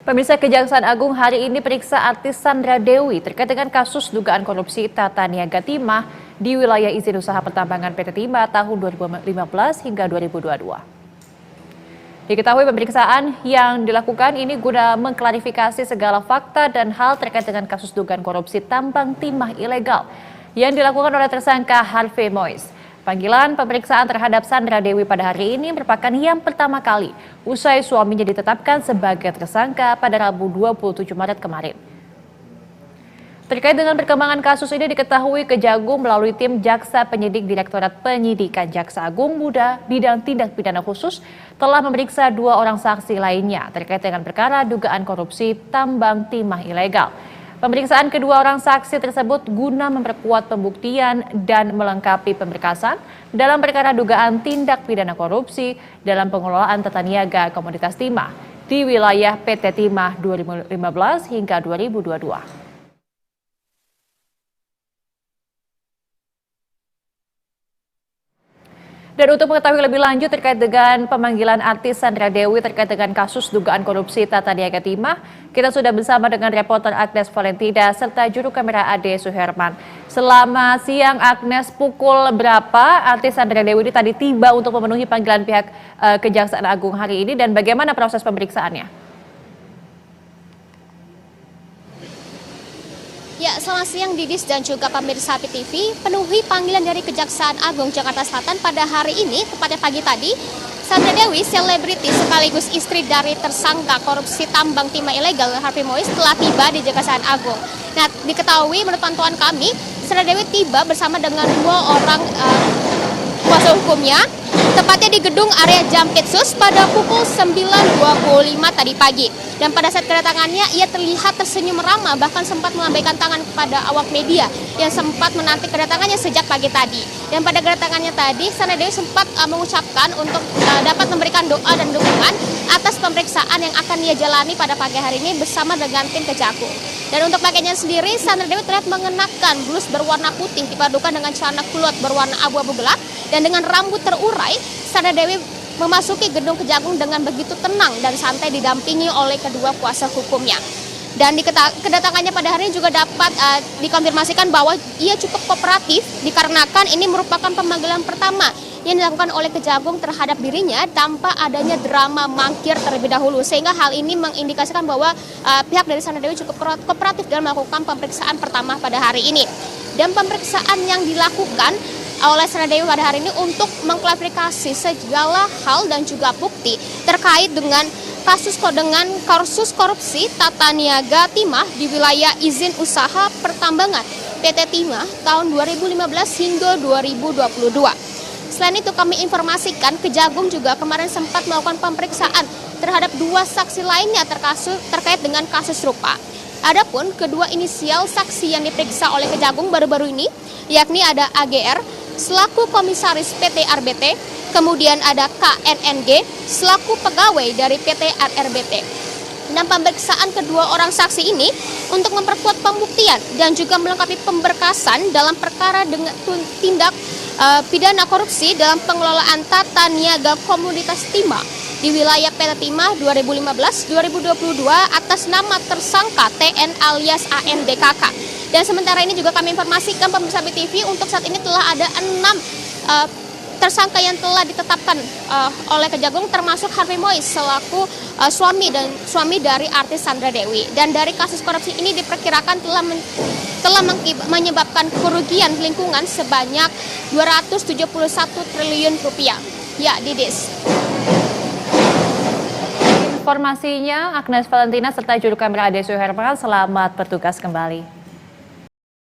Pemirsa, Kejaksaan Agung hari ini periksa artis Sandra Dewi terkait dengan kasus dugaan korupsi tata niaga timah di wilayah izin usaha pertambangan PT Timah tahun 2015 hingga 2022. Diketahui pemeriksaan yang dilakukan ini guna mengklarifikasi segala fakta dan hal terkait dengan kasus dugaan korupsi tambang timah ilegal yang dilakukan oleh tersangka Harvey Mois. Panggilan pemeriksaan terhadap Sandra Dewi pada hari ini merupakan yang pertama kali usai suaminya ditetapkan sebagai tersangka pada Rabu 27 Maret kemarin. Terkait dengan perkembangan kasus ini diketahui Kejagung melalui tim Jaksa Penyidik Direktorat Penyidikan Jaksa Agung Muda Bidang Tindak Pidana Khusus telah memeriksa 2 orang saksi lainnya terkait dengan perkara dugaan korupsi tambang timah ilegal. Pemeriksaan kedua orang saksi tersebut guna memperkuat pembuktian dan melengkapi pemberkasan dalam perkara dugaan tindak pidana korupsi dalam pengelolaan tata niaga komoditas timah di wilayah PT Timah 2015 hingga 2022. Dan untuk mengetahui lebih lanjut terkait dengan pemanggilan artis Sandra Dewi terkait dengan kasus dugaan korupsi tata niaga timah, kita sudah bersama dengan reporter Agnes Valentina serta juru kamera Ade Suherman. Selamat siang Agnes, pukul berapa artis Sandra Dewi ini tadi tiba untuk memenuhi panggilan pihak Kejaksaan Agung hari ini dan bagaimana proses pemeriksaannya? Ya, selamat siang Didis dan juga pemirsa PTV. Penuhi panggilan dari Kejaksaan Agung Jakarta Selatan pada hari ini, tepatnya pagi tadi, Sandra Dewi, selebriti sekaligus istri dari tersangka korupsi tambang timah ilegal Harvey Mois telah tiba di Kejaksaan Agung. Nah, diketahui menurut pantauan kami, Sandra Dewi tiba bersama dengan 2 orang kuasa hukumnya, tepatnya di gedung area Jampitsus pada pukul 9.25 tadi pagi. Dan pada saat kedatangannya, ia terlihat tersenyum ramah, bahkan sempat melambaikan tangan kepada awak media yang sempat menanti kedatangannya sejak pagi tadi. Dan pada kedatangannya tadi, Sandra Dewi sempat mengucapkan untuk dapat memberikan doa dan dukungan atas pemeriksaan yang akan ia jalani pada pagi hari ini bersama dengan tim Kejagung. Dan untuk pakaiannya sendiri, Sandra Dewi terlihat mengenakan blus berwarna putih dipadukan dengan celana kulot berwarna abu-abu gelap dan dengan rambut terurai. Sandra Dewi memasuki gedung Kejagung dengan begitu tenang dan santai didampingi oleh kedua kuasa hukumnya. Dan kedatangannya pada hari ini juga dapat dikonfirmasikan bahwa ia cukup kooperatif dikarenakan ini merupakan pemanggilan pertama yang dilakukan oleh Kejagung terhadap dirinya tanpa adanya drama mangkir terlebih dahulu. Sehingga hal ini mengindikasikan bahwa pihak dari Sandra Dewi cukup kooperatif dalam melakukan pemeriksaan pertama pada hari ini. Dan pemeriksaan yang dilakukan oleh Sandra Dewi pada hari ini untuk mengklarifikasi segala hal dan juga bukti terkait dengan kasus korupsi tata niaga timah di wilayah izin usaha pertambangan PT Timah tahun 2015 hingga 2022. Selain itu kami informasikan Kejagung juga kemarin sempat melakukan pemeriksaan terhadap 2 saksi lainnya terkait dengan kasus serupa. Adapun kedua inisial saksi yang diperiksa oleh Kejagung baru-baru ini yakni ada AGR selaku komisaris PT RBT, kemudian ada KNNG selaku pegawai dari PT RRBT. Dan pemeriksaan kedua orang saksi ini untuk memperkuat pembuktian dan juga melengkapi pemberkasan dalam perkara dengan tindak pidana korupsi dalam pengelolaan tata niaga komoditas timah di wilayah PT Timah 2015-2022 atas nama tersangka TN alias ANDKK. Dan sementara ini juga kami informasikan pemirsa BTV untuk saat ini telah ada 6 tersangka yang telah ditetapkan oleh Kejagung termasuk Harvey Mois selaku suami dari artis Sandra Dewi. Dan dari kasus korupsi ini diperkirakan telah menyebabkan kerugian lingkungan sebanyak 271 triliun rupiah. Ya, Didis. Informasinya Agnes Valentina serta juru kamera Ade Suherman, selamat bertugas kembali.